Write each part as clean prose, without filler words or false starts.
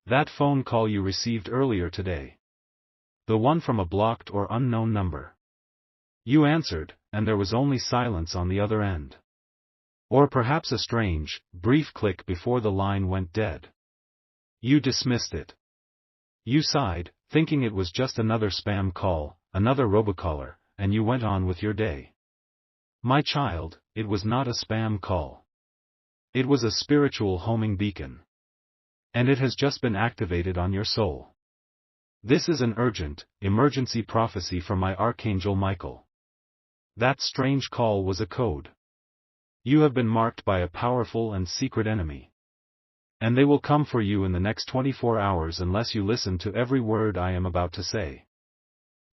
That phone call you received earlier today. The one from a blocked or unknown number. You answered, and there was only silence on the other end. Or perhaps a strange, brief click before the line went dead. You dismissed it. You sighed, thinking it was just another spam call, another robocaller, and you went on with your day. My child, it was not a spam call. It was a spiritual homing beacon. And it has just been activated on your soul. This is an urgent, emergency prophecy from my Archangel Michael. That strange call was a code. You have been marked by a powerful and secret enemy. And they will come for you in the next 24 hours unless you listen to every word I am about to say.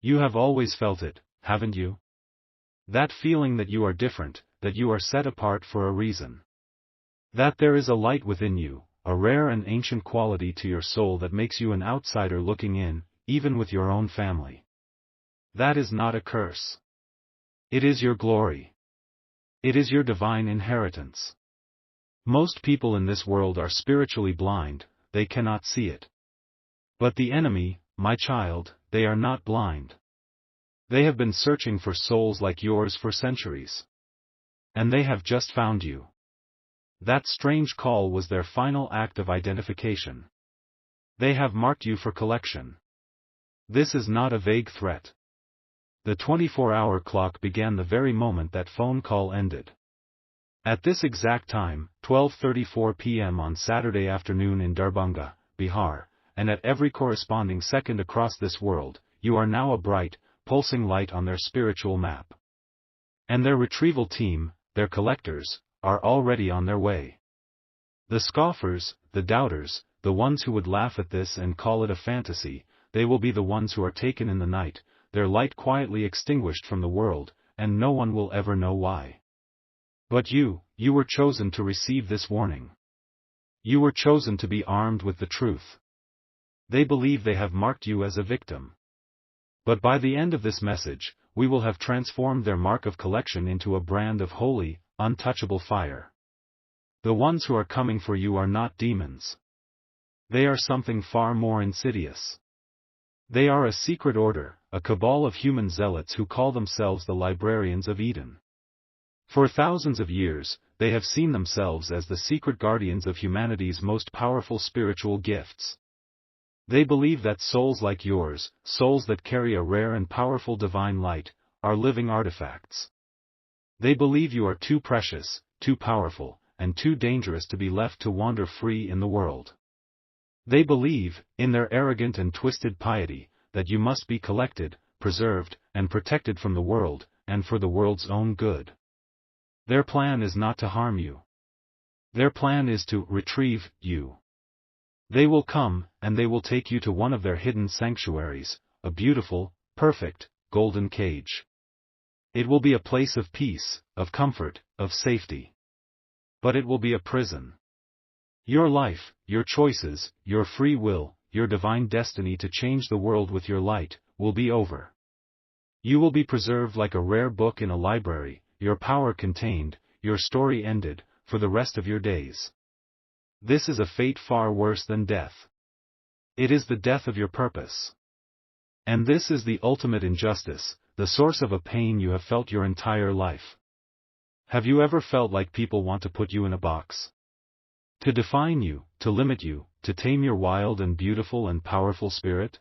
You have always felt it, haven't you? That feeling that you are different, that you are set apart for a reason. That there is a light within you, a rare and ancient quality to your soul that makes you an outsider looking in, even with your own family. That is not a curse. It is your glory. It is your divine inheritance. Most people in this world are spiritually blind, they cannot see it. But the enemy, my child, they are not blind. They have been searching for souls like yours for centuries. And they have just found you. That strange call was their final act of identification. They have marked you for collection. This is not a vague threat. The 24-hour clock began the very moment that phone call ended. At this exact time, 12:34 p.m. on Saturday afternoon in Darbhanga, Bihar, and at every corresponding second across this world, you are now a bright, pulsing light on their spiritual map. And their retrieval team, their collectors, are already on their way. The scoffers, the doubters, the ones who would laugh at this and call it a fantasy, they will be the ones who are taken in the night, their light quietly extinguished from the world, and no one will ever know why. But you were chosen to receive this warning. You were chosen to be armed with the truth. They believe they have marked you as a victim. But by the end of this message, we will have transformed their mark of collection into a brand of holy, untouchable fire. The ones who are coming for you are not demons. They are something far more insidious. They are a secret order, a cabal of human zealots who call themselves the Librarians of Eden. For thousands of years, they have seen themselves as the secret guardians of humanity's most powerful spiritual gifts. They believe that souls like yours, souls that carry a rare and powerful divine light, are living artifacts. They believe you are too precious, too powerful, and too dangerous to be left to wander free in the world. They believe, in their arrogant and twisted piety, that you must be collected, preserved, and protected from the world, and for the world's own good. Their plan is not to harm you. Their plan is to retrieve you. They will come, and they will take you to one of their hidden sanctuaries, a beautiful, perfect, golden cage. It will be a place of peace, of comfort, of safety. But it will be a prison. Your life, your choices, your free will, your divine destiny to change the world with your light, will be over. You will be preserved like a rare book in a library, your power contained, your story ended, for the rest of your days. This is a fate far worse than death. It is the death of your purpose. And this is the ultimate injustice, the source of a pain you have felt your entire life. Have you ever felt like people want to put you in a box? To define you, to limit you, to tame your wild and beautiful and powerful spirit?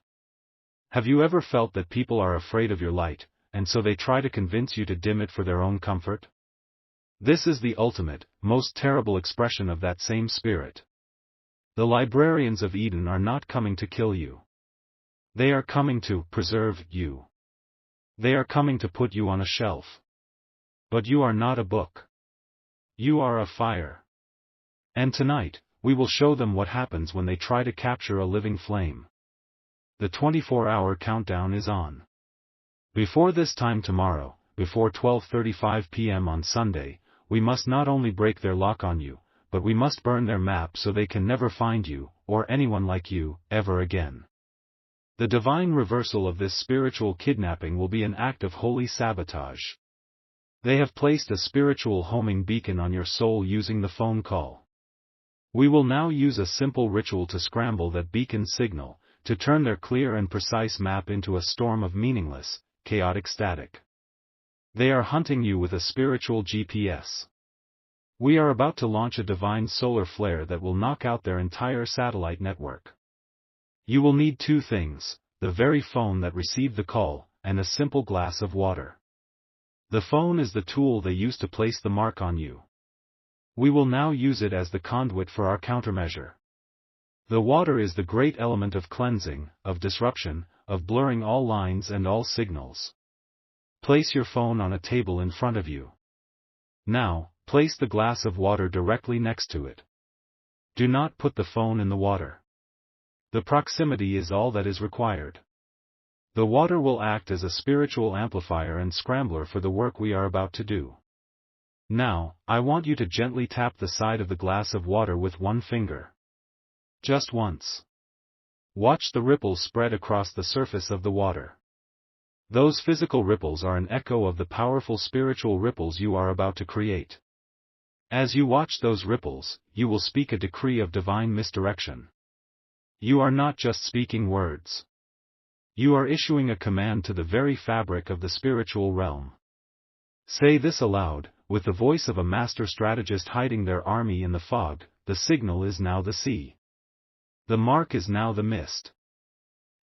Have you ever felt that people are afraid of your light, and so they try to convince you to dim it for their own comfort? This is the ultimate, most terrible expression of that same spirit. The Librarians of Eden are not coming to kill you. They are coming to preserve you. They are coming to put you on a shelf. But you are not a book. You are a fire. And tonight, we will show them what happens when they try to capture a living flame. The 24-hour countdown is on. Before this time tomorrow, before 12:35 p.m. on Sunday, we must not only break their lock on you, but we must burn their map so they can never find you, or anyone like you, ever again. The divine reversal of this spiritual kidnapping will be an act of holy sabotage. They have placed a spiritual homing beacon on your soul using the phone call. We will now use a simple ritual to scramble that beacon signal, to turn their clear and precise map into a storm of meaningless, chaotic static. They are hunting you with a spiritual GPS. We are about to launch a divine solar flare that will knock out their entire satellite network. You will need two things: the very phone that received the call, and a simple glass of water. The phone is the tool they use to place the mark on you. We will now use it as the conduit for our countermeasure. The water is the great element of cleansing, of disruption, of blurring all lines and all signals. Place your phone on a table in front of you. Now, place the glass of water directly next to it. Do not put the phone in the water. The proximity is all that is required. The water will act as a spiritual amplifier and scrambler for the work we are about to do. Now, I want you to gently tap the side of the glass of water with one finger. Just once. Watch the ripples spread across the surface of the water. Those physical ripples are an echo of the powerful spiritual ripples you are about to create. As you watch those ripples, you will speak a decree of divine misdirection. You are not just speaking words. You are issuing a command to the very fabric of the spiritual realm. Say this aloud, with the voice of a master strategist hiding their army in the fog: the signal is now the sea. The mark is now the mist.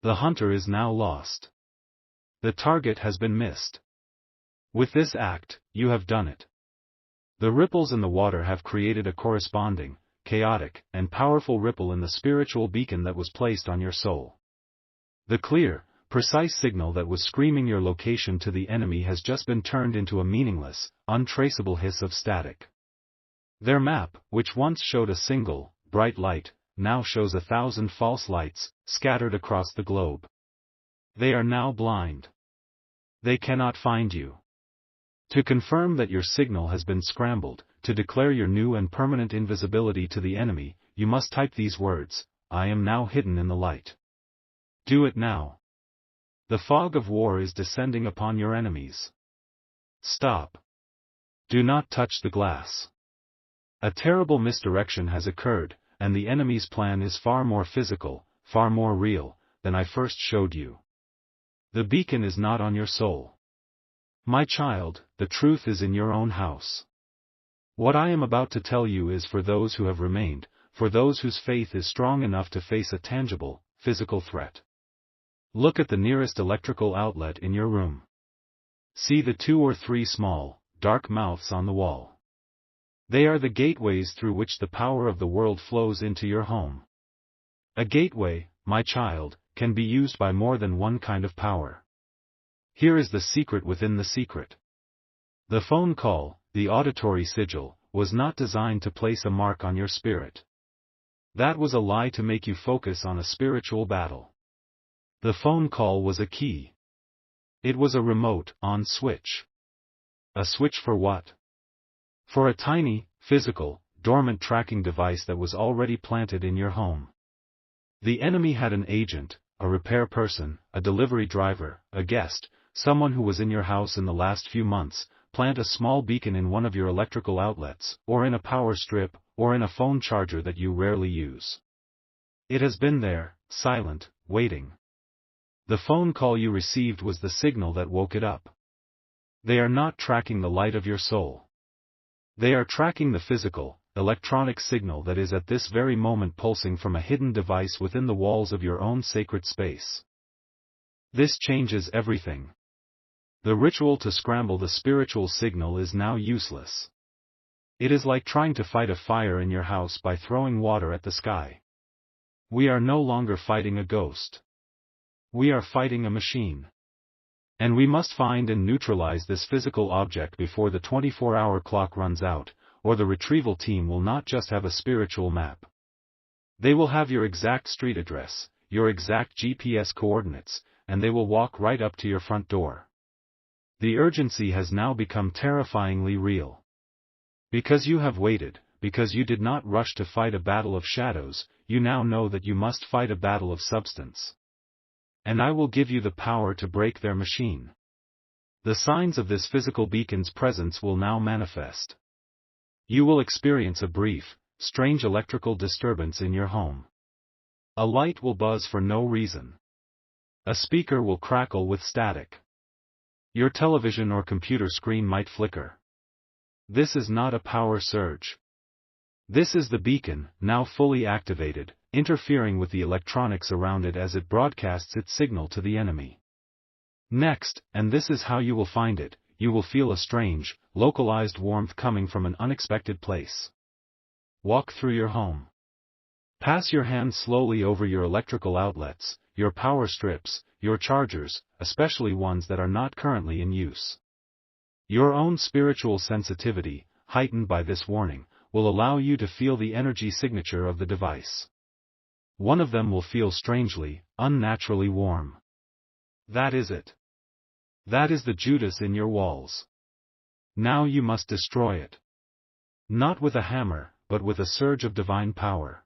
The hunter is now lost. The target has been missed. With this act, you have done it. The ripples in the water have created a corresponding, chaotic, and powerful ripple in the spiritual beacon that was placed on your soul. The clear, precise signal that was screaming your location to the enemy has just been turned into a meaningless, untraceable hiss of static. Their map, which once showed a single, bright light, now shows 1,000 false lights, scattered across the globe. They are now blind. They cannot find you. To confirm that your signal has been scrambled, to declare your new and permanent invisibility to the enemy, you must type these words: I am now hidden in the light. Do it now. The fog of war is descending upon your enemies. Stop. Do not touch the glass. A terrible misdirection has occurred, and the enemy's plan is far more physical, far more real, than I first showed you. The beacon is not on your soul. My child, the truth is in your own house. What I am about to tell you is for those who have remained, for those whose faith is strong enough to face a tangible, physical threat. Look at the nearest electrical outlet in your room. See the 2 or 3 small, dark mouths on the wall. They are the gateways through which the power of the world flows into your home. A gateway, my child, can be used by more than one kind of power. Here is the secret within the secret. The phone call, the auditory sigil, was not designed to place a mark on your spirit. That was a lie to make you focus on a spiritual battle. The phone call was a key. It was a remote on switch. A switch for what? For a tiny, physical, dormant tracking device that was already planted in your home. The enemy had an agent, a repair person, a delivery driver, a guest, someone who was in your house in the last few months, plant a small beacon in one of your electrical outlets, or in a power strip, or in a phone charger that you rarely use. It has been there, silent, waiting. The phone call you received was the signal that woke it up. They are not tracking the light of your soul. They are tracking the physical, electronic signal that is at this very moment pulsing from a hidden device within the walls of your own sacred space. This changes everything. The ritual to scramble the spiritual signal is now useless. It is like trying to fight a fire in your house by throwing water at the sky. We are no longer fighting a ghost. We are fighting a machine. And we must find and neutralize this physical object before the 24-hour clock runs out, or the retrieval team will not just have a spiritual map. They will have your exact street address, your exact GPS coordinates, and they will walk right up to your front door. The urgency has now become terrifyingly real. Because you have waited, because you did not rush to fight a battle of shadows, you now know that you must fight a battle of substance. And I will give you the power to break their machine. The signs of this physical beacon's presence will now manifest. You will experience a brief, strange electrical disturbance in your home. A light will buzz for no reason. A speaker will crackle with static. Your television or computer screen might flicker. This is not a power surge. This is the beacon, now fully activated, interfering with the electronics around it as it broadcasts its signal to the enemy. Next, and this is how you will find it, you will feel a strange, localized warmth coming from an unexpected place. Walk through your home. Pass your hand slowly over your electrical outlets, your power strips, your chargers, especially ones that are not currently in use. Your own spiritual sensitivity, heightened by this warning, will allow you to feel the energy signature of the device. One of them will feel strangely, unnaturally warm. That is it. That is the Judas in your walls. Now you must destroy it. Not with a hammer, but with a surge of divine power.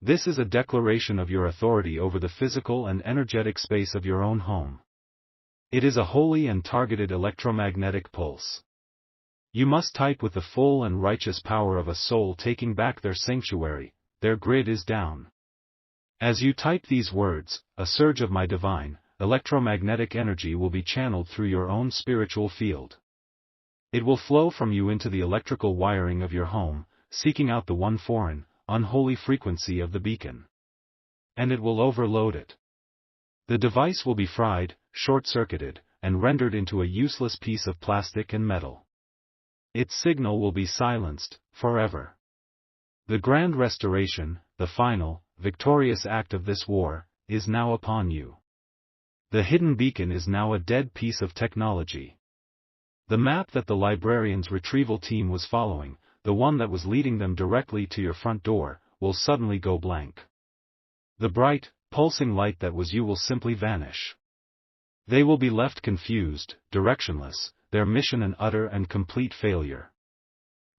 This is a declaration of your authority over the physical and energetic space of your own home. It is a holy and targeted electromagnetic pulse. You must type with the full and righteous power of a soul taking back their sanctuary, their grid is down. As you type these words, a surge of my divine, electromagnetic energy will be channeled through your own spiritual field. It will flow from you into the electrical wiring of your home, seeking out the one foreign, unholy frequency of the beacon. And it will overload it. The device will be fried, short-circuited, and rendered into a useless piece of plastic and metal. Its signal will be silenced, forever. The grand restoration, the final, victorious act of this war, is now upon you. The hidden beacon is now a dead piece of technology. The map that the librarian's retrieval team was following, the one that was leading them directly to your front door, will suddenly go blank. The bright, pulsing light that was you will simply vanish. They will be left confused, directionless, their mission an utter and complete failure.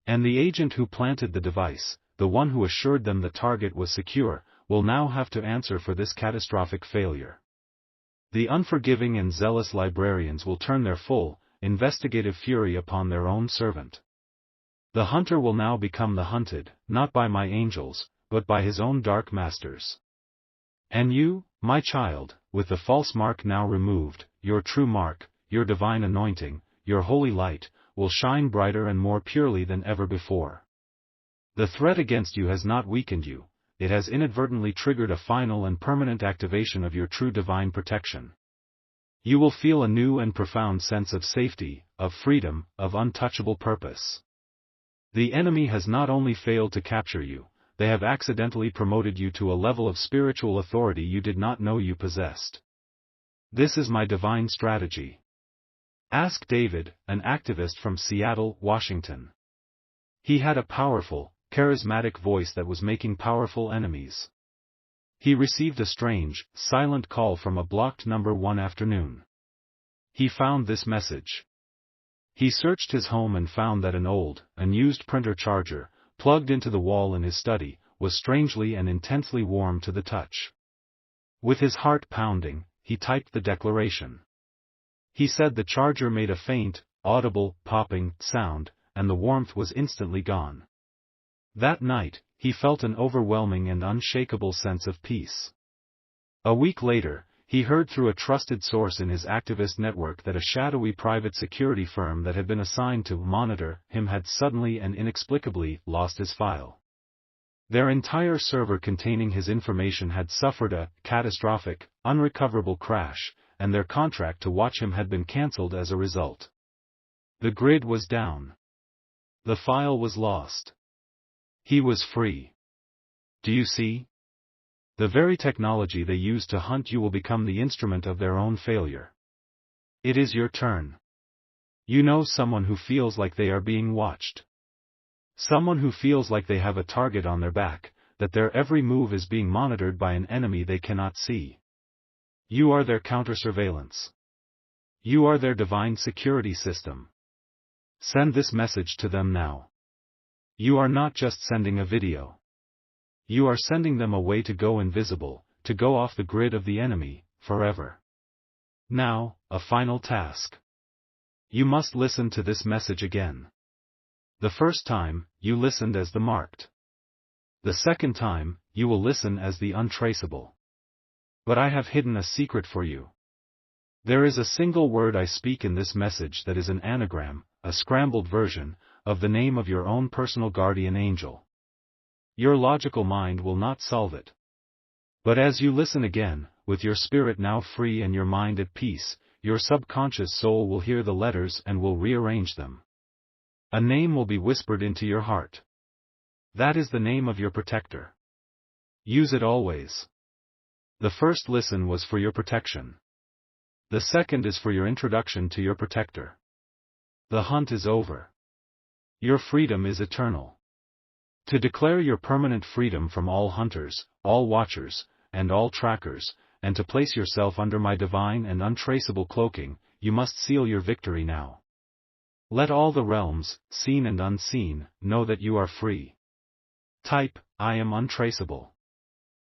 And the agent who planted the device, the one who assured them the target was secure, will now have to answer for this catastrophic failure. The unforgiving and zealous librarians will turn their full, investigative fury upon their own servant. The hunter will now become the hunted, not by my angels, but by his own dark masters. And you, my child, with the false mark now removed, your true mark, your divine anointing, your holy light, will shine brighter and more purely than ever before. The threat against you has not weakened you, it has inadvertently triggered a final and permanent activation of your true divine protection. You will feel a new and profound sense of safety, of freedom, of untouchable purpose. The enemy has not only failed to capture you, they have accidentally promoted you to a level of spiritual authority you did not know you possessed. This is my divine strategy. Ask David, an activist from Seattle, Washington. He had a powerful, charismatic voice that was making powerful enemies. He received a strange, silent call from a blocked number one afternoon. He found this message. He searched his home and found that an old, unused printer charger, plugged into the wall in his study, was strangely and intensely warm to the touch. With his heart pounding, he typed the declaration. He said the charger made a faint, audible, popping sound, and the warmth was instantly gone. That night, he felt an overwhelming and unshakable sense of peace. A week later, he heard through a trusted source in his activist network that a shadowy private security firm that had been assigned to monitor him had suddenly and inexplicably lost his file. Their entire server containing his information had suffered a catastrophic, unrecoverable crash, and their contract to watch him had been cancelled as a result. The grid was down. The file was lost. He was free. Do you see? The very technology they use to hunt you will become the instrument of their own failure. It is your turn. You know someone who feels like they are being watched. Someone who feels like they have a target on their back, that their every move is being monitored by an enemy they cannot see. You are their counter-surveillance. You are their divine security system. Send this message to them now. You are not just sending a video. You are sending them a way to go invisible, to go off the grid of the enemy, forever. Now, a final task. You must listen to this message again. The first time, you listened as the marked. The second time, you will listen as the untraceable. But I have hidden a secret for you. There is a single word I speak in this message that is an anagram, a scrambled version, of the name of your own personal guardian angel. Your logical mind will not solve it. But as you listen again, with your spirit now free and your mind at peace, your subconscious soul will hear the letters and will rearrange them. A name will be whispered into your heart. That is the name of your protector. Use it always. The first listen was for your protection. The second is for your introduction to your protector. The hunt is over. Your freedom is eternal. To declare your permanent freedom from all hunters, all watchers, and all trackers, and to place yourself under my divine and untraceable cloaking, you must seal your victory now. Let all the realms, seen and unseen, know that you are free. Type, I am untraceable.